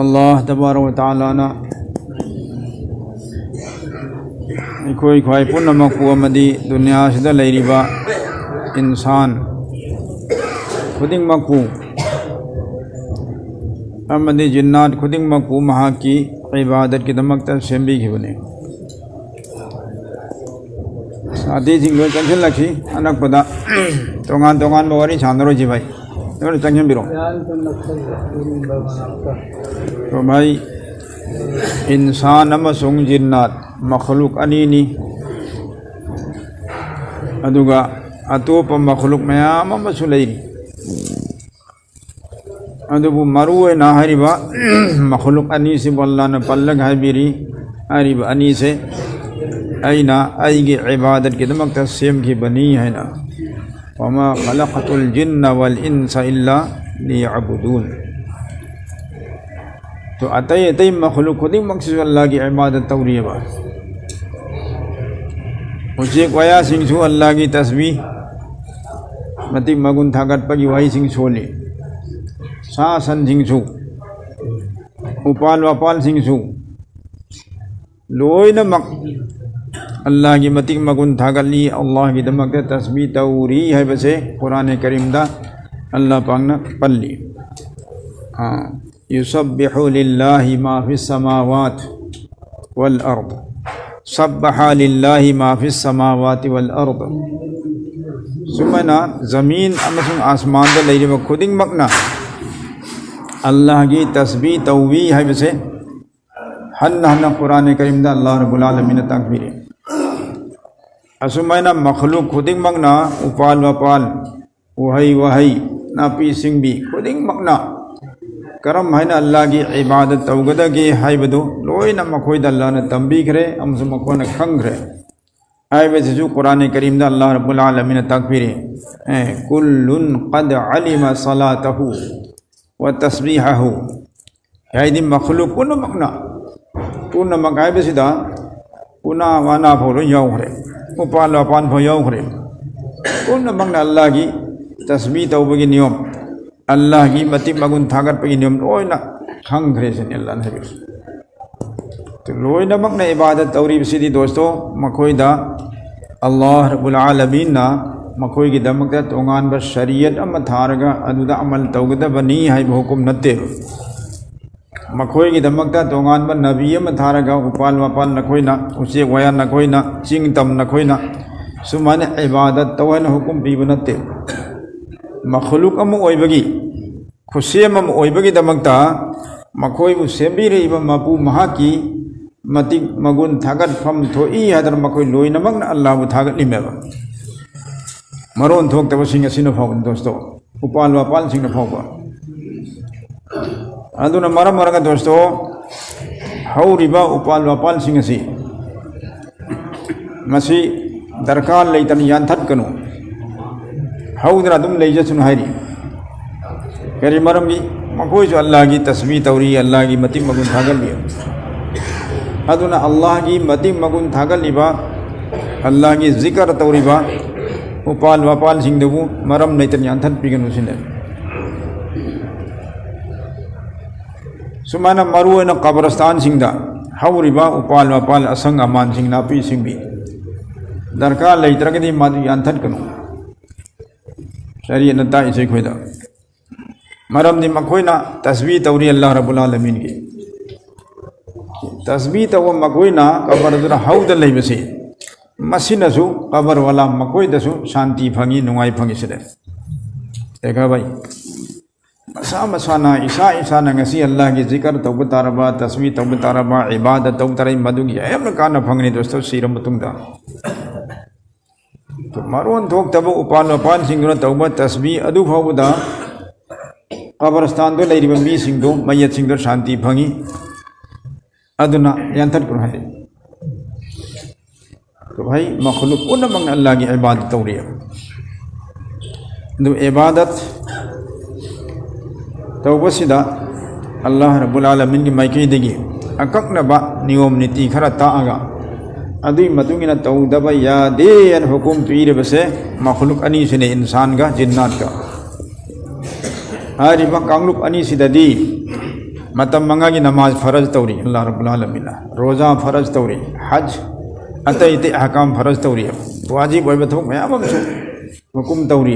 अल्लाह तबारक व तआला ना इकोई ख्वाई पुनमकु अमदी दुनिया सिदा लैरिबा इंसान खुदिंगमकु अमदी जिन्नात खुदिंगमकु महाकी इबादत की दमकता सेंबीखिबने साथी सिंह लोग चंचल लखी अनक पदा तोंगान तोंगान बवारी छानरो जी भाई तो चंचल बिरो तो भाई इंसान अमसुंग जिन्नात मखलूक अनीनी अदुगा अतोप मखलूक मयाम अमसु लैरी अदुबु मरुए ना हरिबा मखलूक अनी से अल्लाह ने पल्लग हाबिरी हरिबा अनी से अइना अइगे इबादत की दमकता सेम की बनी है ना वमा खलक़तुल जिन्न वल इंसा इल्ला लियअबुदून। तो अतई अतई मखलूक खुद ही मकसद अल्लाह की इबादत तौरी है बात उसे वया सिंह छू अल्लाह की तस्बीह मती मगुन थाकत पगी वही सिंह छोले सा सन सिंह छू उपाल वपाल सिंह छू लोई न मक अल्लाह की मती मगुन थाकली अल्लाह की दमक तस्बीह तौरी है बसे कुरान करीम दा अल्लाह पाक न पल्ली हाँ युसब्बिहु लिल्लाहि मा फिस समावात वल अर्द सब्बहा लिल्लाहि मा फिस समावाति वल अर्द सुमना ज़मीन अमसुंग आसमान दा लैरिबा खुदिंग मकना अल्लाह की तस्बीह तौवी है बसे हन्न हन्न कुरान करीम दा अल्लाह रब्बुल आलमीन तकबीर असुमना मखलूक खुदिंग मकना उपाल वपाल वही वही नापी सिंह भी खुदिंग मकना करम है ना अल्लाह की इबादत तौगदगी है बदो लोई न मखोद अल्लाह ने तंबीखरे हमसे मखो न खंगरे है वैसे जो कुरान करीम दा अल्लाह रब्बुल आलमीन तकबीर कुल्लुन क़द अलिमा सलातहु व तस्बीहहु है दी मखलूक कुन मकना पूर्ण मकाय बेसिदा पुना वाना भोरो याउखरे उपाल वपान भो याउखरे पूर्ण मकना अल्लाह की तस्बीह तौबगी नियम अल्लाह की मती मगुन थागत पे नियम लोई ना खंगरे से अल्लाह ने तो लोई ना मगन इबादत तौरी सीधी दोस्तों मखोईदा अल्लाह रब्बुल आलमीन ना मखोई की दमक तोंगान ब शरीयत अम थारगा अदुदा अमल तौगद बनी है हुकुम नते मखोई की दमक तोंगान ब नबी अम थारगा उपाल वपाल नखोईना उसे वया नखोईना चिंग तम नखोईना सुमाने इबादत तौहन हुकुम पीब नते मखलूक ओइबगी खुसेम ओइबगी दमकता मखोइबु सेंबीरिबा मपू महाकी मति मगुन थागत फम थोई हदर मखोइ लोइनमक अल्लाहबु थागतलिमेबा मरोन थोक्तब सिंह असिन फाव दोस्तों उपाल वपाल सिंह फाव अदुना मरम मरगा दोस्तों हौरिबा उपाल वपाल सिंह असि मसी दरकार लेतन यानथतकनु हौदरा तुम ले जसुन हारी करी मरम की मकोई जो अल्लाह की तस्बीह तौरी अल्लाह की मति मगुन थागल लिया अदुना अल्लाह की मति मगुन थागल लिबा अल्लाह की जिक्र तौरीबा उपाल वपाल सिंह देबू मरम नैतन यानथन पिगन उसिने सुमाना मरु न कब्रस्तान सिंह दा हौरिबा उपाल वपाल असंग अमान सिंह नापी सिंह भी दरकार लेतरगदी मादु यानथन कनु शरीयत नता इसे खोदा मरम नि मखोइना तस्बीह तौरी अल्लाह रब्बुल आलमीन की तस्बीह तव मखोइना कबर दुरा हौद लेबसे मसिनसु कबर वाला मखोइदसु शांति फंगी नुंगाई फंगी सिदे देखा भाई मसा मसाना ईसा ईसा नंगसी अल्लाह की जिक्र तौब तारबा तस्बीह तौब तारबा इबादत तौब तारई मदुगी अयम काना फंगनी दोस्तों सीरम मतुंगदा तो मरोन थोक तब उपाल वपाल सिंह तौब तस्बीह अदु फाउबदा कब्रस्तान दो लेरिबा मी सिंह दो मयत सिंह दो शांति फंगी अदुना यानथत कुन है तो भाई मखलूक उन मंग अल्लाह की इबादत तौरी है दो इबादत तौबसिदा अल्लाह रब्बुल आलमीन की माइकी देगी अककनबा नियम नीति खरा ताअगा अदुई मतुंगिना तौदबा यादे अन हुकुम पीरबसे मखलूक अनी सिने इंसान का जिन्नात का आरिबा कांगलुक अनी सिददी मतम मंगा की नमाज फ़र्ज तौरी अल्लाह रब्बुल आलमीन रोज़ा फ़र्ज तौरी हज अतई ते अहकाम फ़र्ज तौरी वाजिब ओइब थोक मयाम अमसु हुकुम तौरी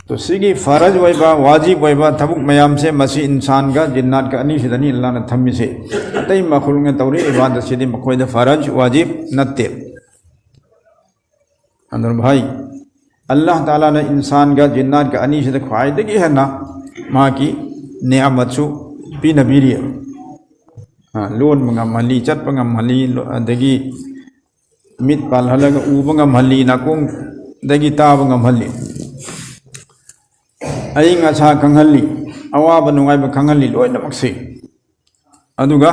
तो सिगी फ़र्ज ओइब वाजिब ओइब थबुक मयाम से मसी इंसान का जिन्नात का अनी सिदनी अल्लाह ने थम्मी से अतई मखलूक ने तौरी इबादत सिदी मखोइद फ़र्ज वाजिब नत्ते अंदर भाई अल्लाह ताला ने इंसान का जिन्नात का अनी सिद ख्वाइदगी है ना माँ की नेमतसु पी नबीरी लोन मंगमहली चटप ngamहली अदगी मिट पालहलग उब ngamहली नाकोंग दगी ताब ngamहली अयिंग असा खंगहली अवाब नुंगाइब खंगहली लोइनमक से अदुगा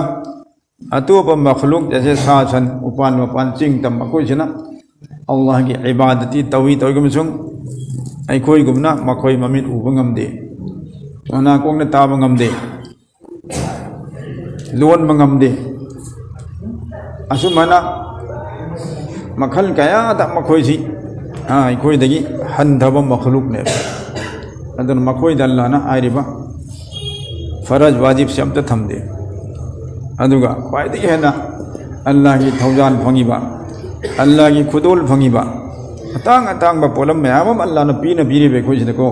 अतोप मखलूक जैसे सासन उपान मपान चिंग तम मखोइसिना अल्लाह की इबादती तवी तौगमसुंग अखोइगुमना मखोइ ममित उब ngamदे नाकोंग ताब ngamदे लोन ngamदे असुमना मखल कया दा मखोइसि अखोइदगी हंधब मखलूक ने अदन मखोइद अल्लाह ना आइरिबा फरज वाजिब से अमता थमदे अदुगा ख्वाइदगी हेना अल्लाह की थौजान फंगिबा अल्लाह की खुदोल फंगिबा अतांग अतांग बा पोलम मयाम अल्लाह ना पीना पीरिबे खोइसिदको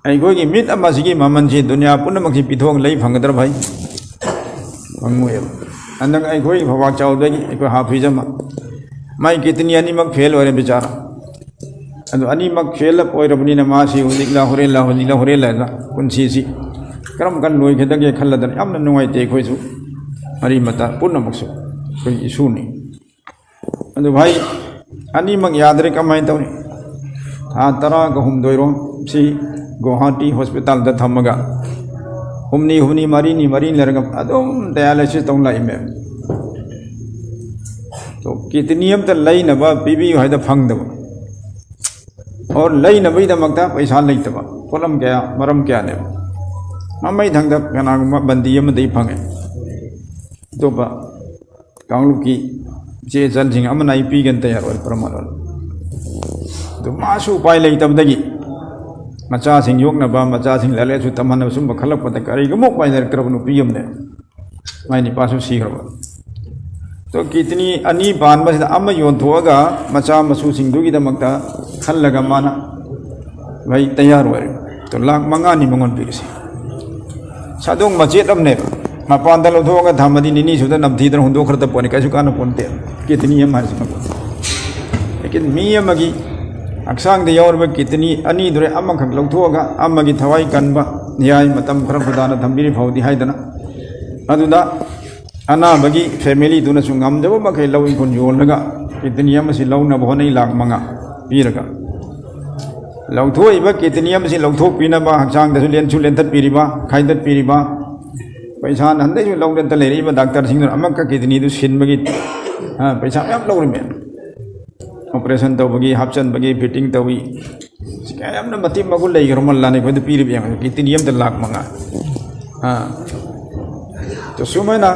अखोइगी मिट अमसिगी ममनसि दुनिया पुनमकसि पिथोंग लई फंगदर भाई फंगमुएब अंदंग अखोइ भवाक चाउदगी अखोइ हाफिज अमा माई कितनी अनीमक फेल होरे बेचारा अदो अनीमक फेल ओइरबनिना मासि हुलिकला होरेला पुनसिसि करम कन लोइखेदगे खल्लदन यामना नुंगाइते अखोइसु मरी मता पुनमकसु कोई इशूनी अदो भाई अनीमक यादरे कमाइ तौनी था 10 हुमदोइरोम सि गुवाहाटी हॉस्पिटल दा थमगा हुमनी मरी लरगा अदुम डायलिसिस तौन लाइमे तो कितनी अमता लैनबा पीबी हाइदा फंगदब और लैनबैदमक्ता पैसा लैतबा पोलम क्या मरम क्या ने मम्मै थंगदा कनागुमा बंदी अमदै फंगे तोपा कांगलुक की जे जलजिंग अमना पीगन तैयार ओइ परमानल तो मासु उपाय लैतबदगी मचासिंग योगनबा मचासिंग ललेसु तमहनब सुम खलकपद करिगमो पाइनर करबनु पीयमने माइनि पासु सीखरबा तो कितनी अनी पानबसिदा अम योंथोगा मचा मसूसिंगदुगिदमक्ता खल्लगा माना भाई तैयार ओइरे तो लाख मंगानी मंगन पीरिसि सादोंग मचेत अमने मपानदा लौथोगा धामदि निनी सुदा नबथीदन हुंदोखरत पोने कैसु काना पोनते कितनी हम हरसिंग लेकिन मी अमगी अक्सांग यौरब कितनी अनी दुरे अमखक लौथोगा अमगी थवाई कनबा न्याय मतम खर खुदाना थंबिरि फाउदी हाइदना अदुदा अनाबगी फैमिली दुना सुंगमदब मखै लौ इखुन योलगा कितनी अमसि लौना बहनै लाख मंगा पीरगा लौथोइबा कितनी अमसि लौथोक पिनबा हक्सांग दसु लेनसु लेंथत पीरिबा खाइदत पीरिबा पैसा नंदैसु लौदत लेरिबा डॉक्टर सिंग अमक कितनी दु सिनबगी पैसा मैम लौरिमे ऑपरेशन तौबगी हापचन बगी फिटिंग तौबी सिकायमना मति मगुल लेगरमल लाने खोद पीरिबे कितनी अमता लाख मंगा तो सुमना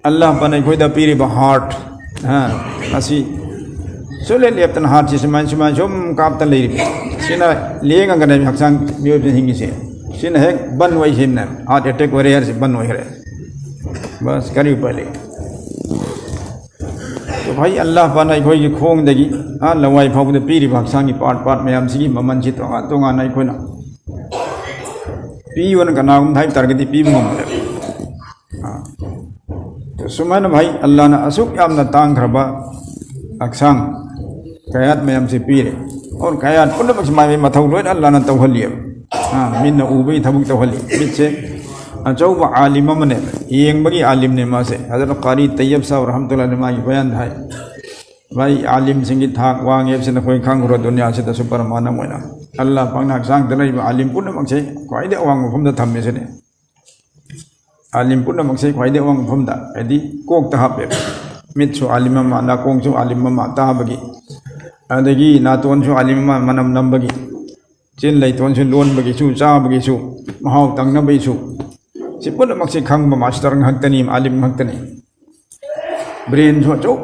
अल्लाह पने खोदा पीरिबा हार्ट असी सोले लेप्तन हार्ट सिसमान सुम कापता लेरिबे सिना लेंगंगने हक्सांग मियोबे हिंगिसे सिना हेक बन वइ हिमना हार्ट अटैक वरे यार से बन वइ बस करी पहले तो भाई अल्लाह पाना अखोई खोंगदगी लवाई फाउबद पीरिब हक्सांगी पार्ट मयाम सिगी ममनसि तोंगाना अखोइना पीवन कनागुम थाइ तरगदि पीब ngomle तो सुमन भाई अल्लाह ना असुक यामना तांगखरबा हक्सांग कयात मयाम से पीरे और कयात पुनमक माइ मथौ लोइन अल्लाह ना तौहलिय मिन उबै थबुक तौहलि मिसे अचौबा आलिम मने येंबगी आलिम ने मासे हजरत कारी तैयब साहब रहमतुल्लाह अलैहि मागी बयान है भाई आलिम सिंगी थाक वांगे से कोई खांगरो दुनिया से दसु परमाना मोइना अल्लाह पांगना सांग दनै आलिम पुनमक से ख्वाइदे अवांग मफमदा थम्मे से आलिम पुनमक से ख्वाइदे अवांग मफमदा एदि कोक ता हापे मित्सु आलिम मा नाकोंग सु आलिम मा ताबगी अदगी नातोन सु आलिम मा मनम नंबगी चिन लैतोन सु लोनबगी सु चाबगी सु महाव तंगनबै सु si punamak si khang ba master nghaktani alim nghaktani brain so chok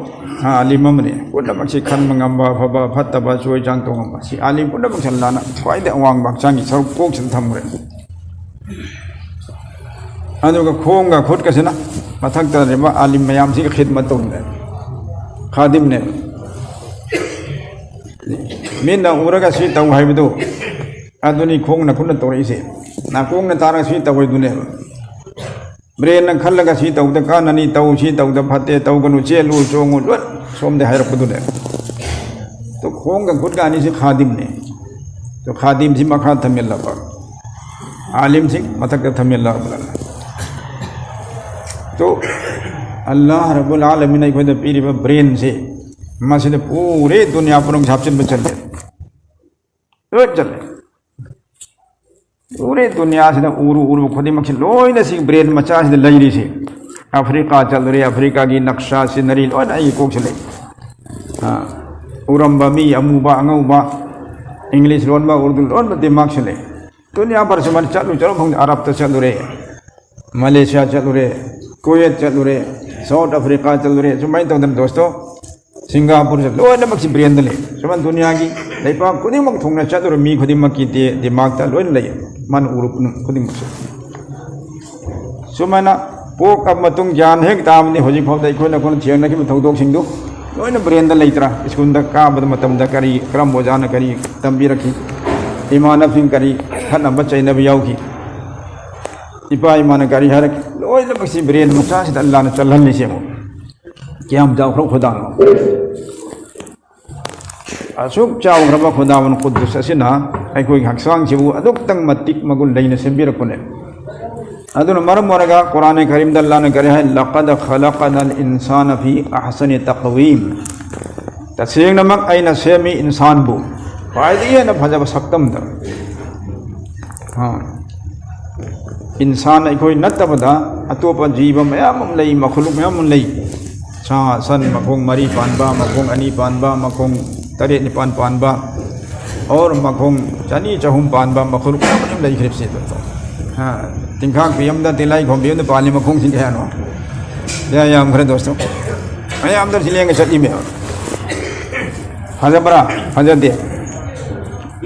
alim amne punamak si khan mangamba phaba phattaba choi jang tongamba si alim punamak chalana kwai de awang bak changi saruk kok sin thamre अदुगा खोंगा खुद कसिना मथक तरिबा आलिम मयाम सी खिदमत तौने खादिम ने मीना उरगा सी तौ हाइबदो अदुनी खोंग न खुन तौरिसे ना खोंग न तारा सी तौइदुने ब्रेन न खल्लगा सी तौदा काननी तौ सी तौदा फते तौगनु चेलु चोंगु लोट सोमदे हाइरपदुने तो खोंगा खुद गानी से खादिम ने तो खादिम सी मखा थमेलबा आलिम सी मथक थमेलबा तो अल्लाह रब्बुल आलमीन को पीरिबा ब्रेन से मसिद पूरे दुनिया पर झापचिन में चले रोज चले पूरे दुनिया से उरु उरु खुद मक्सी लोइन सी ब्रेन मचा से लईरी से अफ्रीका चल रही अफ्रीका की नक्शा सिनरी लोइन आई कोक चले हाँ उरम्बा मी अमुबा अंगुबा इंग्लिश लोनबा उर्दू लोनबा दिमाग चले दुनिया पर से मन चलू चलो हम अरब तो चल रहे मलेशिया चल रहे कुवैत चल रहे साउथ अफ्रीका चल रहे सुमाई तो दोस्तों सिंगापुर से लोइन मक्सी ब्रेन ले सुमन दुनिया की लेपा खुद मक थोंना चल रहे मी खुद मक की दिमाग ता लोइन ले मन उरु खुद मक सुमना पोक अब मतुंग ज्ञान हेक तामने होजी फाउदा इखोना कोन थियना की थौदोक सिंदु लोइन ब्रेन दा लेतरा स्कूल दा का बद मतम दा करी क्रम बोजाना करी तंबी रखी ईमान फिंग करी खन बचैना याउकी इपा ईमान करी हर लोइन मक्सी ब्रेन मचा से अल्लाह ने चलहन से क्या हम जाओ खुदा असुक चाव रबा खुदा वन कुद्दुस असिना अखोई हक्सांग सिबु अदुक्तंग मतिक मगुल लेने सेंबिरकुने अदुन मरम मोरगा कुरान करीम द अल्लाह ने करे है लक़द खलक़नल इंसान फी अहसनि तक़वीम तसेंग नमक आइना सेमी इंसान बु फायदे न फजब सक्तम द हां इंसान अखोई नतबदा अतोप जीव मयाम लई मखलुक मयाम लई सा सन मखोंग मरी पानबा मखोंग अनी पानबा मखोंग तरे निपान पानबा और मखोंग चनी चहुम पानबा मखलुक मयाम लई खरिब से तो हाँ तिंखाक पियम दा तिलाई घोम पियम दा पाली मखोंग सिंह है नो या याम खरे दोस्तों मैं आम दर सिलेंगे चटी में हज़बरा हज़दे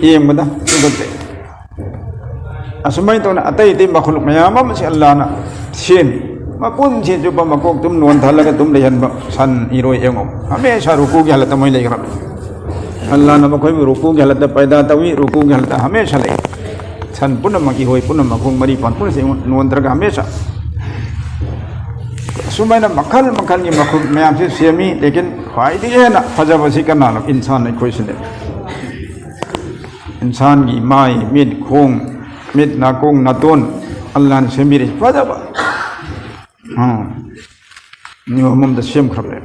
ये मदा सुबते असमय तो न अतई ते मखलुक मयाम से अल्लाह ना सेम मपुन से जो मकोक तुम नोन थलगा तुम लेहन सन इरोय एंगो हमेशा रुकू की हालत में लेकर अल्लाह ने मकोई रुकू की हालत पैदा तवी रुकू की हालत हमेशा ले सन पुनः मकी होई पुनः मकोंग मरी पान पुनः से नोन तरगा हमेशा सुमय ना मखल मखल की मखलुक मयाम से सेमी लेकिन फायदे है ना फजब से करना लो इंसान ने कोई से इंसान की माई मिट खोंग मिट नाकोंग नातोन अल्लाह ने सेमी रे फजब हाँ नियमम द सेम खबरे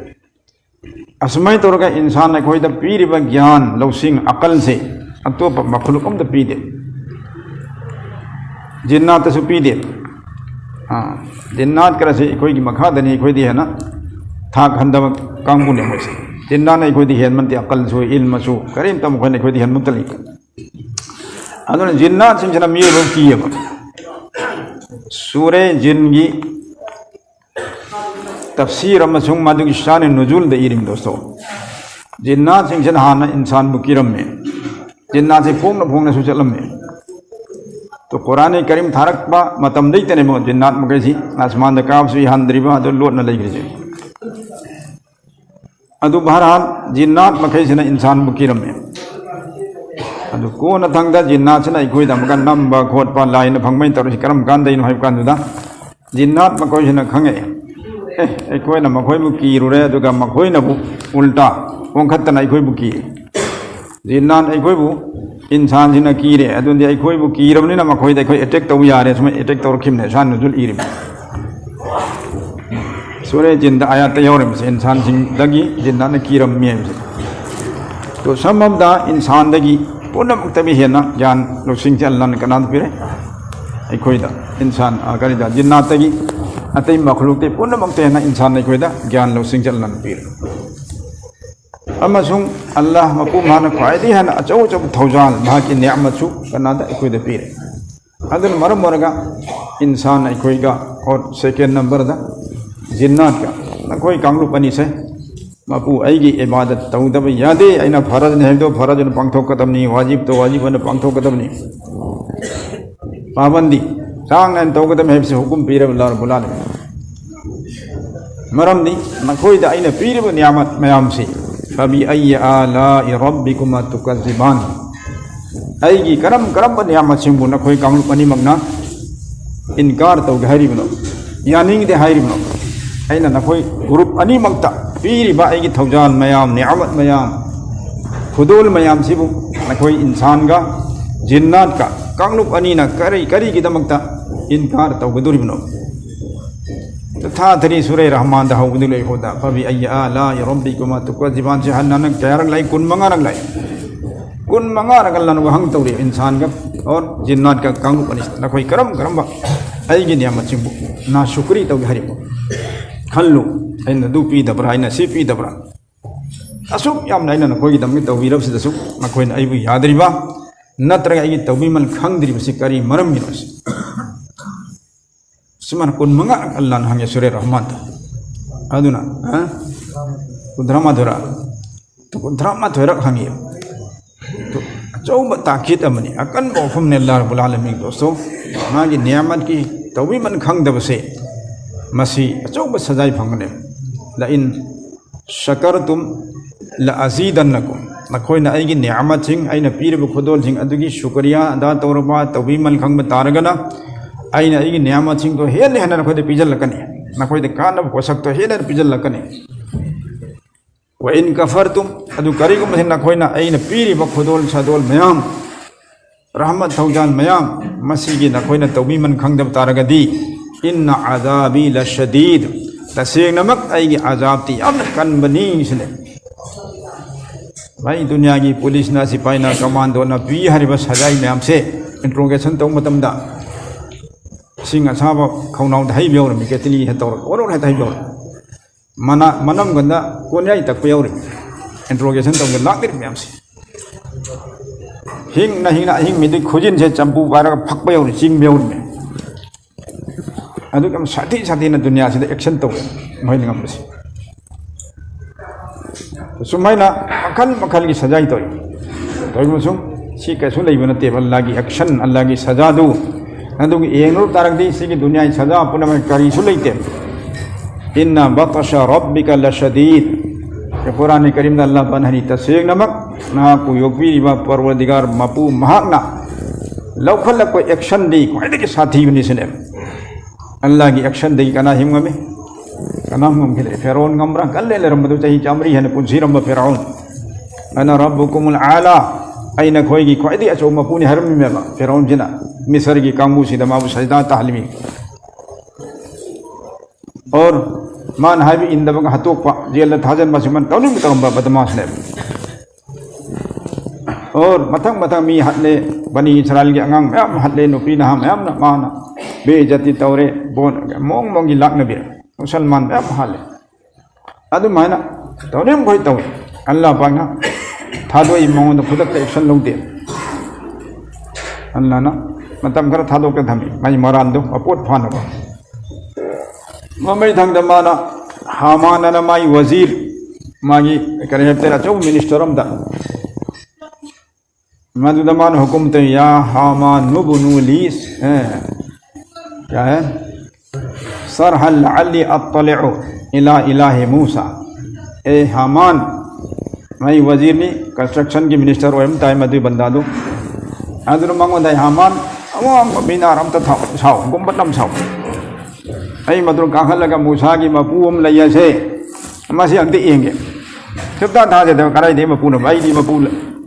असमय तौरगा इंसान ने कोई द पीरिबा ज्ञान लौसिंग अकल से अतोप मखलुकम द पीदे जिन्नात से पीदे हाँ जिन्नात कर से कोई की मखा दनी कोई दी है ना था खंदम कांगबु ने मोसे जिन्ना ने कोई दी है मनते अकल सो इल्म सो करीम तम कोई ने कोई दी है मुतली अदन जिन्नात से जना मीर रो किए सूरे जिन्गी तफसीर अमसुंग मादुगी शान नुजुल द इरिम दोस्तों जिन्नात सिंह जन हाना इंसान बुकिरम में जिन्नात से फोंग न सुचलम में तो कुरान करीम थारक बा मतम दई तने मो जिन्नात मगैसी आसमान द काब से हंद्रिबा तो लोट न लेगिजे अदु बहरहाल जिन्नात मखैसे न इंसान बुकिरम में अदु को न थंगदा जिन्नात से न इखोई द मगन नंबा खोट पा लाइन फंगमै तरु करम कान दैनो हाइब कान दुदा जिन्नात मखैसे न खंगे अखोना मखोइबु कीरुरे अदुगा मखोइनबु उल्टा ओंखतना अखोइबु की जिन्नान अखोइबु इंसान सिना कीरे अदुंदि अखोइबु कीरबनिना मखोइद अखोइ अटैक तौ यारे सम अटैक तौरखिमने सान नुजुल इरिम सूरे जिन द आयत यौरम से इंसान सिंह दगी जिन्नान कीरम मियम से तो समबदा इंसान दगी पुनमुक्तबि हेना ज्ञान लोसिंग से अल्लाह ने कनाद पिरे अखोइदा इंसान आकरिदा जिन्नात दगी अतई मखलूक ते पुनमक्ते ना इंसान ने कोइदा ज्ञान लौसिंग चलन पीर अमसुंग अल्लाह मकुम हाना ख्वाइदी हाना अचौ चौ थौजाल भाकी नियामतसु कनादा कोइदा पीर अदन मरम मरगा इंसान कोइगा और सेकेंड नंबर दा जिन्नात का कोई कांगलु पनी से मपू आईगी इबादत तौदब यादे आइना फरज ने दो फरज न पंथो कदम नहीं वाजिब तो वाजिब न पंथो कदम नहीं पाबंदी चांग नाइन तौगदम हैबसे हुकुम पीरब अल्लाह रब्बुल आलमीन मरमनी नखोइदा आइना पीरब नियामत मयामसी फबी अय्य आलाइ रब्बिकुमा तुकज़्ज़िबान आइगी करम करम नियामत सिंबु नखोइ कांगलुप अनिमकना इनकार तौगे हाइरिबनो यानिंगदे हाइरिबनो आइना नखोइ ग्रुप अनिमकता पीरिबा आइगी थौजान मयाम नियामत मयाम खुदोल मयाम सिबु नखोइ इंसानगा जिन्नातका कांगलुप अनीना करी गिदमकता इनकार तौगदुरिबनो था थरी सूरह रहमान दा हौगदु लै होदा फबि अय्य आलाइ रब्बिकुमा तुकज़्ज़िबान से हन्नान कयारक लाई कुन मंगा रक लाई कुन मंगा रक अल्लाह नु हंग तौरे इंसान का और जिन्नात का कांगलुप अनि नखोइ करम करम आइगी नियामत सिंबु ना शुक्री तौगे हारिबो खल्लु आइना दु पी दबरा आइना सि पी दबरा असुक याम नाइना नखोइ दमगे तौबिरब सिदसु नखोइना आइबु यादरिबा नत्रगा आइगी तौबिमल खंगद्रिबसि करी मरम गिनोस सिमन कुन मंगा अल्लाह न हंगे सूरह रहमान अदुना कुद्रमा धरा तो कुद्रमा धरा हंगे तो चौब ताकीद अमनी अकन बौफम ने अल्लाह रब्बुल आलमीन दोस्तों मागी नियामत की तौबी मन खंगदबसे मसी चौब सजाई फंगने ला इन शकरतुम ला अज़ीदन्नकुम नखोइना आइगी नियामत सिंग आइना पीरब खुदोल सिंग अदुगी शुक्रिया अदा तौरबा तौबी मन खंग तारगना आइना आइगी नियामत सिंग तो हेले हना नखोइदे पिजलकनी नखोइदे कानब पोसक तो हेले पिजलकनी व इन कफरतुम अदु करिगुम से नखोइना आइना पीरिब खुदोल सदोल मयाम रहमत थौजान मयाम मसीगी नखोइना तौबी मन खंगदब तारगदी इन्ना अज़ाबी लशदीद तसेंगनमक आइगी अज़ाब ती याम कनबनी सिले भाई दुनिया की पुलिस ना सिपाही ना कमांडो ना पी हरिबा सजाई मयाम से इंट्रोगेशन तौ मतमदा सिंग असाब खौनाउ दहाई बेवर मी केतली हे तौर ओरो हे दहाई बेवर मना मनम गंदा कोन्याई तक बेवर इंट्रोगेशन तौ लाकदिर मयाम से हिंग ना हिंग खुजिन से चंपू बारा फक बेवर चिंग बेवर में अदुकम साथी ना दुनिया से एक्शन तौ महिला गमसे सुमाइना मखल मखल की सजाई तौर तौर सी कैसु लेबन नते अल्लाह की एक्शन अल्लाह की सजा दो अदुग येंगरो तारगदी सिगी दुनिया की सजा पुनः करीसु लेते इन्ना बतश रब्बिका लशदीद ये कुरान करीम दा अल्लाह पन हनी तसेग नमक ना को योगपीरिबा परवरदिगार मपू महाकना लौखल कोई एक्शन दी कोई के साथी बनी सने अल्लाह की एक्शन दी कना हिम में कनाम गमखिदे फेरौन गमरा कल्ले लेरमदु चाही चामरी हने पुंसीरम फेरौन अना रब्बुकुमुल आला अइना खोइगी खोइदी अचो मपुनी हरमी मेबा फेरौन जिना मिस्र की कांगू सिदा माबु सजदा ताहलिमी और मान हाबी इंदबग हतोकपा जेल थाजन मसिमन तौनिम तगंबा बदमाश ने और मथंग मथंग मी हटले बनी इस्राइल के अंगांग मैम हटले नुपी ना मैम ना माना बेइज्जती तौरे बोन मोंग मोंगी लाकनबी मुसलमान मैम हाले अदु मायना तौनिम खोइ तौ अल्लाह पाकना थादोई मोंग खुदक एक्शन लौदे अल्लाह ना मतम खरा थादोक धमी माई मरान दो अपोट फानबा ममई थंग दमाना हामान ना माई वजीर मागी करे तेरा चौ मिनिस्टर अमदा मधु दमान हुकुम ते या हामान नुबनु लीस क्या है सरहल अली अत्तलिउ इला इलाहि मूसा ए हामान माई वजीर नी कंस्ट्रक्शन की मिनिस्टर ओम ताई मधु बंदा दो अदुर मंगो दाई हामान अमम बिनार अमता था साव गुम्बतम साव आई मधुर काखलगा मूसा की मपूम लयसे मसी अंते एंगे सबदा था जे कराई दे मपून भाई दी मपू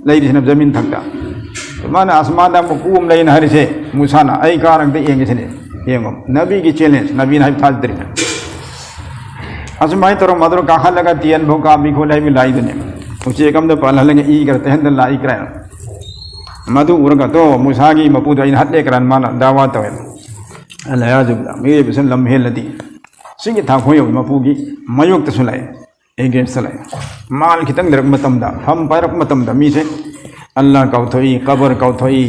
लैरी से जमीन थकता माने आसमान दा मपूम लैन हरिसे मूसा ना आई कारंग दे एंगे छने येंगो नबी की चैलेंज नबी ना था दरे असमाई तरो मधुर काखलगा तियन भोका भी खोलाई भी लाई दने उचे कम दे पाल लगे ई करते हैं लाई कराय मधु उरगा तो मूसा की मपू द इन हटले करन माना दावा तवे अल्लाह मेरे बिसन लम्हे लदी सिंह था खोयो मपूगी मयोग तसुलाय एगेंस्ट लाय माल खितंग दरक मतमदा हम पारक मतमदा मी से अल्लाह कौथोई कबर कौथोई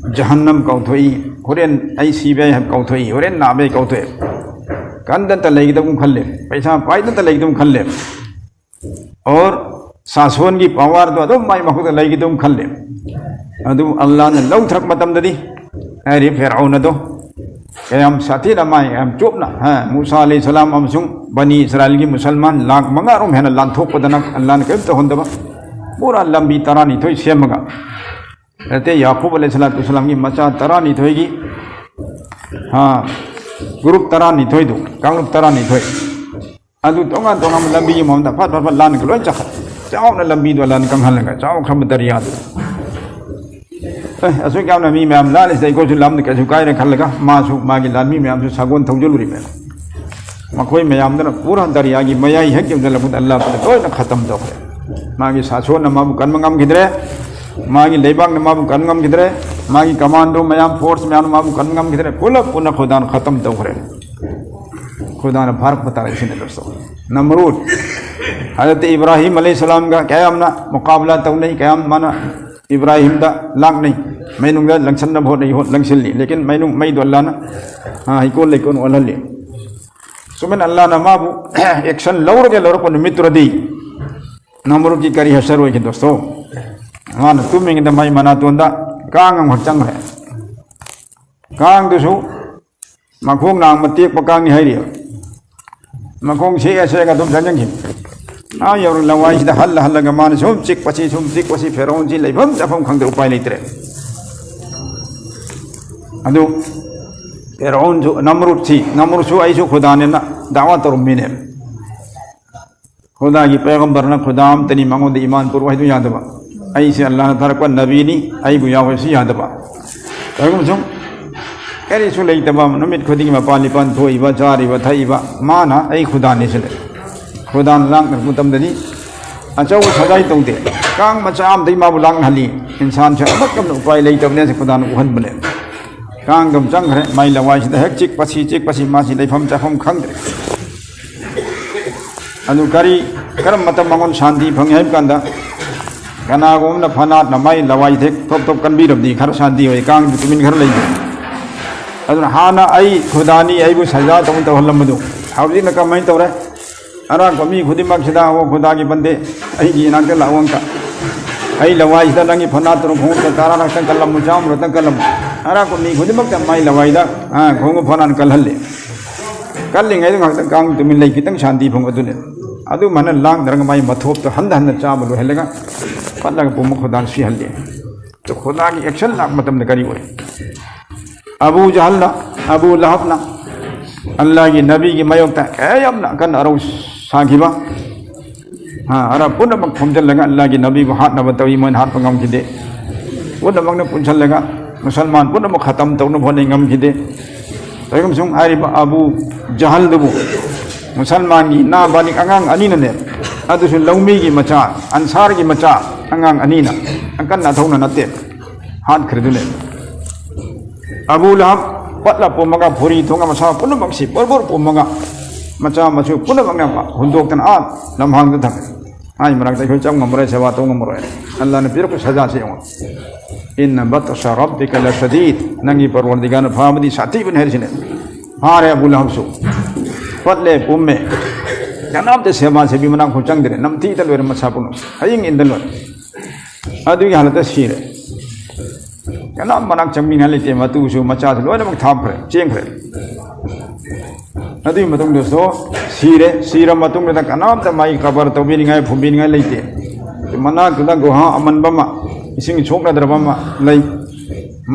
जहन्नम कौथोई होरेन आई सीबे हम कौथोई होरेन नाबे कौथोई कंदन त लेगिदम खल्ले पैसा पाइदन त लेगिदम खल्ले और सासोन की पावर तो अदम माई मखुद लेगिदम खल्ले अदु अल्लाह ने लौ थरक मतमददी अरे फिरौन दो kayam sathi ramai kayam chopna ha Musa alayhi salam amsung bani Israel ki musalman lakh manga rom hena lan thok padana Allah ne kayam to hondaba pura lambi tarani thoi semaga ate Yaqub alayhi salatu salam ki macha tarani thoi gi ha group tarani thoi du kanglup tarani thoi adu tonga tonga lambi ki momda phat phat lan ko loi chakhat chao na lambi do lan kang halanga chao kham dariya du asuk kam na mi mam la le sai ko lam ne ka su kai re khalaga ma su ma gi lan mi mam su sagon thongjulu ri me makhoi mayam da pura dariya gi mayai hek jam la Allah ta doi na khatam do kare ma gi sacho na ma bu kan mangam gidre ma gi lebak na ma bu kan ngam gidre ma gi commando mayam force mayam ma bu kan ngam gidre pula puna khodan khatam do kare खुदा ने फर्क बता रहे हैं दोस्तों नमरूद हज़रत इब्राहिम अलैहिस्सलाम का क्या हमना मुकाबला तो नहीं क्या हम माना इब्राहिम दा लांग नहीं मैंने उनका लंचन न बहुत नहीं हो लंचन ली लेकिन मैंने मैं तो अल्लाह ना हाँ इकोन लेकिन वाला ले सुमेन अल्लाह ना माबू एक्शन लौर के लौर को निमित्त रदी नमरूद की करी हसर हुई के दोस्तों हाँ तुम इंगे मैं मना तो अंदा कांग हम हच्चंग है कांग तो सु मखोंग नांग मत्तिक पकांग नहीं है रिया मखोंग से ऐसे का तुम जानेंगे आ यार लवाई से हल्ला हल्ला का मान सुम चिक पसी फेरों जी ले बम जब हम खंग उपाय लेते रहे अदु फेरों जो नमरूद सु ऐसे खुदा ने ना दावा तो रुम्मीने खुदा की पैगंबर ना खुदा हम तनी मांगो दे ईमान पर वही तो याद बा ऐसे अल्लाह ने तारक पर नबी नी ऐ बुया वैसे याद बा पैगंबर सुम करी सु लेते बा नमित खुदी में पानी पान धोई बा जारी बा थाई बा माना ऐ खुदा ने चले खुदा लांग मुतम दनी अचौ सजाई तो दे कांग मचाम दई मा बुलांग हली इंसान से अब कम उपाय ले तबने से खुदा ने उहन बने कांग गम चंग रे माई लवाई से हेक चिक पसी मासी लेफम चफम खंग दे अनु करी करम मतम मंगन शांति फंग है कंदा कना गोम न फनात न माई लवाई थे थोप थोप कन भी रबदी खर शांति होय कांग तुमिन घर ले अदुन हाना आई खुदानी आई बु सजा तो हल्लमदु हाउजी न कमाई तौरे अरा कमी खुदी मक्सिदा वो खुदा की बंदे आई की नाके लावंका आई लवाई दा लंगी फना तो भूं का तारा रखन कलम मुजाम रतन कलम अरा कमी खुदी मक माई लवाई दा हां घोंग फनान कल हल्ले कल लिंgai द कांग तुमिन ले कितंग शांति भंग अदुने अदु मन लांग दरंग माई मथोप तो हंद हंद चाम लो हेलेगा पल्लग पुम खुदा सी हल्ले तो खुदा की एक्शन लाग मतम ने करी होय अबू जहल ना अबू लहब ना अल्लाह की नबी की मयोक्ता कैम ना कन अरौ साखिबा हाँ अरा पुनः मक फमजल लगा अल्लाह की नबी को हाथ न बताई मन हाथ पंगम खिदे पुनः मक ने पुंछल लगा मुसलमान पुनः मक खत्म तो न भोने गम खिदे तगम सुंग आरि अबू जहल दबु मुसलमान की ना बालिक अंगांग अनी ने अदुसु लौमी की मचा अंसार की मचा अंगांग अनी ना अंकन ना थौना नते हाथ खिदुले अबू लहब पतला पोमगा फुरी थोंगा मसा पुनः मक्सी परबोर पोमगा मचा मचु पुनः मगना हुंदोक्तन आ लमहांग द थक आई मरक देखो चम ngमरे सेवा तो ngमरे अल्लाह ने पिरको सजा से हो इन बतश रब्बिक लशदीद नंगी परवरदिगार ने फामदी साथी बन हेरसिने हारे अबू लहब सु पतले पोमे जनाब ते सेवा से भी मना को चंग दे नमती तलवर मसा पुनो हयिंग इंदल अदु की हालत सीरे जनाब मनाक चंगी न लेते मतु सु मचा से लोन मक थाप रे चेंग रे अदु मतुंग दोस्तो सीरे मतुंग द कनाम त माई खबर तो बिनिंगाय फुबिनिंगाय लेते मना गुदा गोहा अमन बमा इसिंग छोकना द्रबमा लई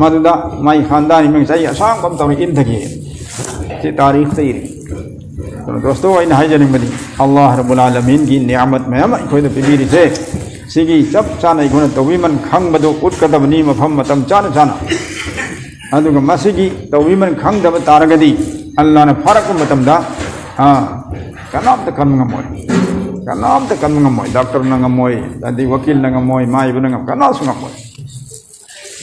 मदुदा माई खानदानी में सही असांग बम तो इन थकी ते तारीख तैरी तो दोस्तों इन हाई जनिंग बदी अल्लाह रब्बुल आलमीन की नियामत में हम कोई तो पिबीरी से सिगी चप चाना इगुण तवीमन खंग बदो उठकदबनी मफम मतम चाना चाना अदुग मसिगी तवीमन खंग दब तारगदी अल्लाह ने फरक मतम दा हां कनाम त कन ngमोय डॉक्टर न ngमोय दादी वकील न ngमोय माई बन ngम कना सु ngमोय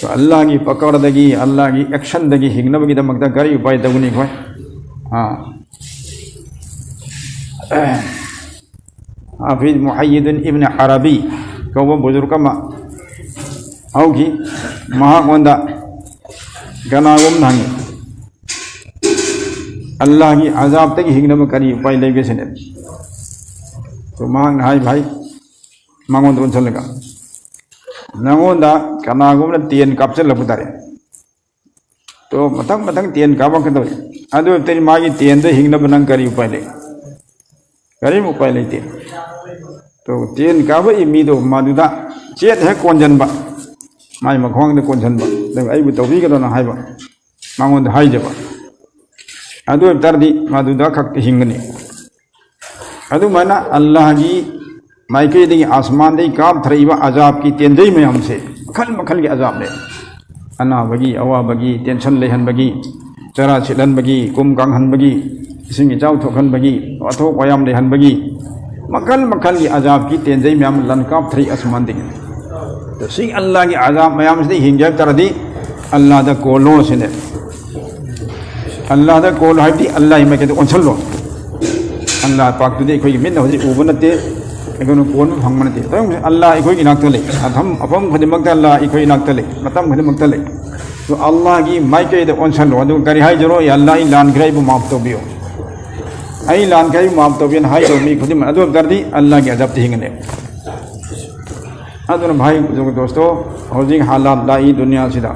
तो अल्लाह की पकड़ दगी अल्लाह की एक्शन दगी हिगनब की दमक दा करी उपाय दगुनी खोय हां हाफिज मुहय्यिद इब्न अरबी कौवा बुजुर्ग मा औगी महागोंदा गनागुम नांगे अल्लाह की अजाब तक हिगनब करी उपाय लेगे से तो महाग हाय भाई मांगों तो चलेगा नंगोंदा गनागुम ने तीन कप से लपतारे तो मतंग मतंग तेन काबा कदो अदु तेरी मागी तेन दे हिंगनब नंग करी उपाय ले करी उपाय लेते तो तेन काबा इमी दो मादुदा चेत है कोंजनबा माई मखोंग दे कोंजनबा दे आई बु तौबी कदो ना हाइबा मांगोन दे हाइजबा अदु तरदी मादुदा खक हिंगनी अदु मना अल्लाह की माइके दे आसमान दे काब थरईबा अजाब की तेंदई में हमसे मखल मखल के अजाब ले अनाबगी अवाबगी टेंशन लेहनबगी चरा छिलनबगी कुम कांगहनबगी इसिंग इचाव थोखनबगी अथोक वयाम लेहनबगी मखल मखल की अजाब की तेंजई में हम लनकाब थरी आसमान दे तो सी अल्लाह की अजाब मयाम से हिंजब तरदी अल्लाह दा कोलो सिने अल्लाह दा कोल हाइती अल्लाह में के ओंसलो अल्लाह पाक तुदे कोई मिन होजी उबो नते एकोनो कोन फंगम नते तो अल्लाह कोई इनाक ले अथम अपम खदि मक अल्लाह कोई इनाक ले मतम खदि मक ले तो अल्लाह की माइके दे ओंसलो अदु करी हाय जरो या अल्लाह लान ग्राई बु माफ तो बियो आई लान ग्राई माफ तो बियन हाय तो मी खदि अदु करदी अल्लाह की अजाब ते हिंगने अदु भाई जो दोस्तों होजी हालात लाई दुनिया सिदा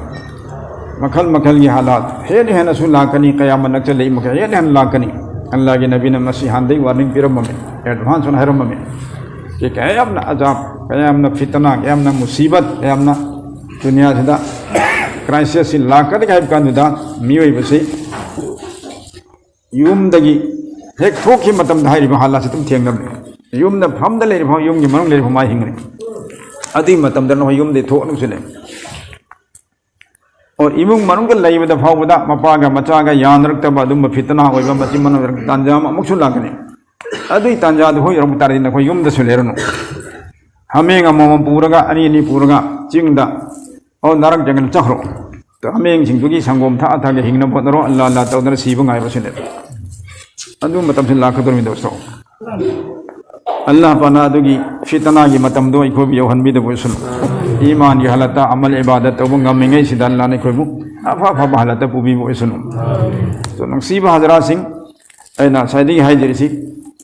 मखल मखल की हालात हेन हेन असु लाकनी क़यामत नक चले मखे हेन हेन लाकनी अल्लाह के नबी ने मसीहान दे वार्निंग पिरम में एडवांस होना हरम में कि क़याम न अजाब क़याम न फितना क़याम न मुसीबत क़याम न दुनिया सिदा क्राइसिस लाकद गायब कानुदा मियोय बसे यूम दगी हेक थोकी मतम धाइरि हालात से तुम थेंगम यूम न फम द ले भ यूम की मनम ले भ मा हिंगने अदी मतम दन हो यूम दे थो नुसले और इमुंग मनुंग लैबद फावदा मपागा मचागा यानरक्तब अदुम फितना होइबा मचि मन तांजाम अमुक्सु लागने अदुई तांजा दो होय रम तारि न यूम द सुलेरनो हमेंग अमम पुरगा अनि नि पुरगा चिंगदा और नरक जंगल चखरो तो हमेंग सिंगदुगी संगोम था थागे हिंगन बोदरो अल्लाह अल्लाह तौदर सीब गायब सुले अदु मतम से लाखदर mi दोस्तों अल्लाह पाना अदुगी फितना की मतम दो इखो भी योहन भी दो सुन ईमान की हालत अमल इबादत तो गमेंगे सिदा अल्लाह ने कोई अफा अफा हालत पुबी वो सुनो तो नसीब हजरा सिंह ऐना साइदी हाई जरिसी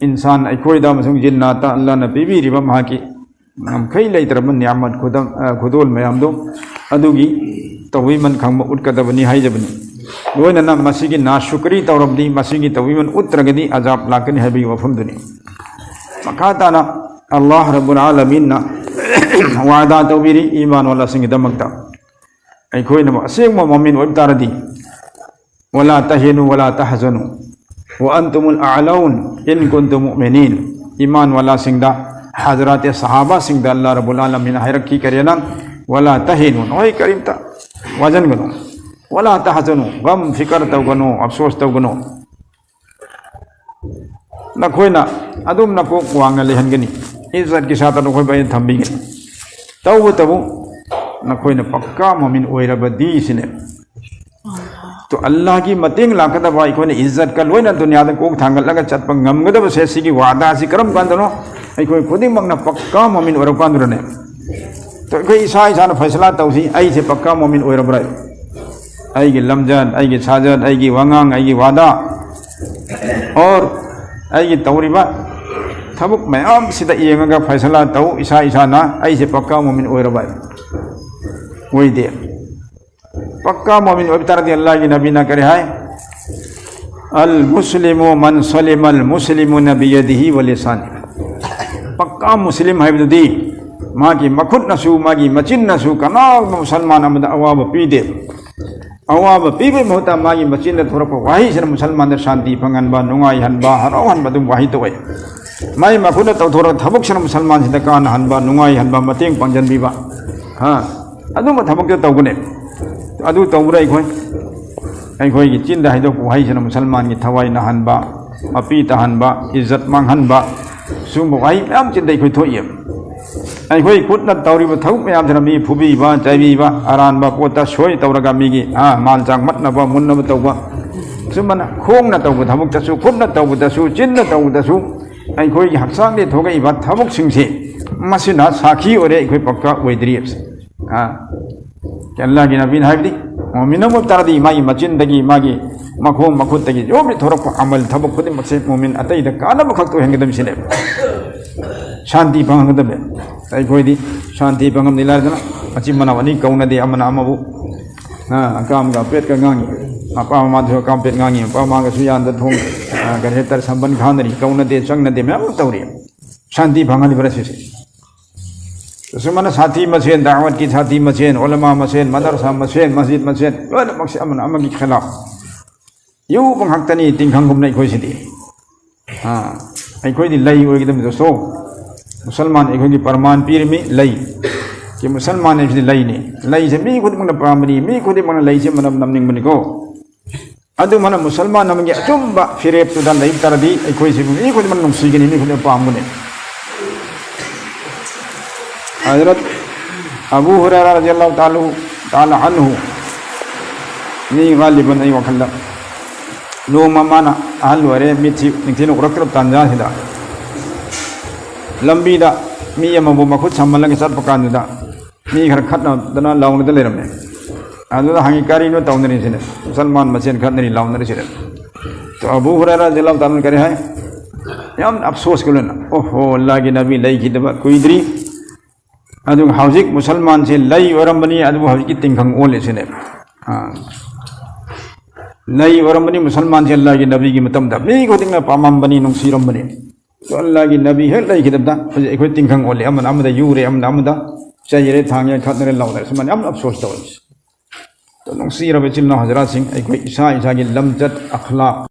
इंसान अखोइदा मसुंग जिन्नाता अल्लाह ने पीबी रिबा महा की खै लेतरब नियामत खुदम खुदोल मयाम दो अदुगी तवीमन खंग उटकदबनी हाई जबनी लोइनना मसीगी नाशुक्री तौरबदी मसीगी तवीमन उत्रगदी अजाब लाकनी हैबी वफुमदनी मखाताना अल्लाह रब्बुल आलमीन ना वादा तौबीरी ईमान वाला सिंह दमकता अखोइना असेंग मोमिन ओइब तारदी वला तहिनु वला तहजनु व अंतुमुल आलौन इन कुंतुम मुमिनीन ईमान वाला सिंह हजरत सहाबा सिंह अल्लाह रब्बुल आलमीन हैरकी करेना वला तहिनु ओय करीमता वजन गनो वला तहजनु गम फिकर तौगनो अफसोस तौगनो नखोइना अदुम नको वांगा लेहनगनी इज्जत के साथ नखोइ बय थंबीगनी तौबु तबु नखोइना पक्का मोमिन ओइरबदी सिने तो अल्लाह की मतेंग लाकदबा इखोने इज्जत का लोइना दुनिया दा कोक थांगलगा चतप ngमगदब से सिगी वादा सि करम कांदनो इखोइ खुदिंग मंगना पक्का मोमिन ओरपांदुरने तो इखोइ इसा इसा फैसला तौसी आई से पक्का मोमिन ओइरबरा आई की लमजन आई की साजन आई की वांगांग आई की वादा और आई तौरीबा थबुक मैम सिदा येंगा फैसला तौ इसा इसा ना आई से पक्का मोमिन ओइरबाय वही दे पक्का मोमिन ओइबतारदी अल्लाह की नबी ना करे है अल मुस्लिमु मन सलिमल मुस्लिमुन बियदिही व लिसानी पक्का मुस्लिम है बदी मां की मखुद नसु मां की मचिन नसु कना मुसलमान अमद अवाब पीदे अवाब पीबे मोता मागी मचिन थोरप वाही से मुसलमान शांति फंगनबा नुंगाई हनबा हराव हनबा दुम वाही तो वै माई मखुद तौथोर थबुक से मुसलमान से कान हनबा नुंगाई हनबा मतेंग पंजनबीबा हां अदुम थबुक तौगने अदु तौबरा अखोई की चिंद हाइदो वाही से मुसलमान की थवाई नहनबा अपी तहनबा इज्जत मांगहनबा सुम वाही मैम चिंद अखोई थोइए अखोई खुदना तौरीब थबुक मैम से मी फुबीबा चाइबीबा अरानबा पोता सोई तौरगा मीगी माल चांग मतनबा मुन्नब तौबा सुमना खोंगना तौबा थबुक तसु खुदना तौबा तसु चिंना तौबा तसु अखोई हक्सांग दे थोगईबा थबुक सिंगसे मसिना साखी ओरे अखोई पक्का ओइद्रियस अल्लाह की नबी हाइबदी मोमिन तारदी मागी मचिनदगी मागी मखों मखुदगी जो भी थोरक अमल थबक खुद मसे मोमिन अतईद कानब खक्तो हेंगदम सिने शांति फंगदबे अखोइदी शांति फंगम निलादना मचिन मनावनी कौनदे अमना अमबु काम का पेट का गांगी मपा ममा कांपेट गांगी मपा ममा सुयान थोंग गहेतर संबन खानरी कौनदे चंगनदे मैं तौरी शांति भंगल बरसे सुमन साथी मसेन दावत की साथी मसेन ओलमा मसेन मदरसा मसेन मस्जिद मसेन लोनमक से अमन अमगी खिलाफ यू बंगहक्तनी तिंखंगुम नै खोइसिदि अखोइदि लई ओइगदम दोस्तो मुसलमान अखोइदि परमान पीरमी लई कि मुसलमान है लई ने लई से मी खुद मन पामनी मी खुद मन लई से मन नमनिंग मनिको अदु मन मुसलमान नमगे अचुंबा फिरेप तुदा लई तरदी अखोइ से मी खुद मन नुसिगनि मी खुद पामगने हजरत अबू हुरैरा रज़ियल्लाहु ताला अन्हु ni galiban ay wakalla lo mamana ahal ware mithi ningtino kurakter tanja hida lambi da mi yamabu makhut sammalang sat pakan da mi khar khatna dana lawn da leramne adu da hangi kari no tawnari sine musalman masen khatnari lawnari sine to abu hurairah radhiyallahu ta'ala kare hai yam afsos kulen oho allah ki nabi lai ki da kuidri adu hauzik musalman se lai warambani adu hauzik tingkhang ole sine लई वरमनी मुसलमान से अल्लाह की नबी की मतम दा मी को तिंग पामम बनी नुसीरम बनी तो अल्लाह की नबी है लई की दबदा एखोय तिंखंग ओले अमन अमदा यूरे अमन अमदा चाहिए थांगे खतरे लाउदर समान अम अफसोस तो नुसीरब चिल्ला हजरत सिंह एखोय ईसा की लमजत अखलाक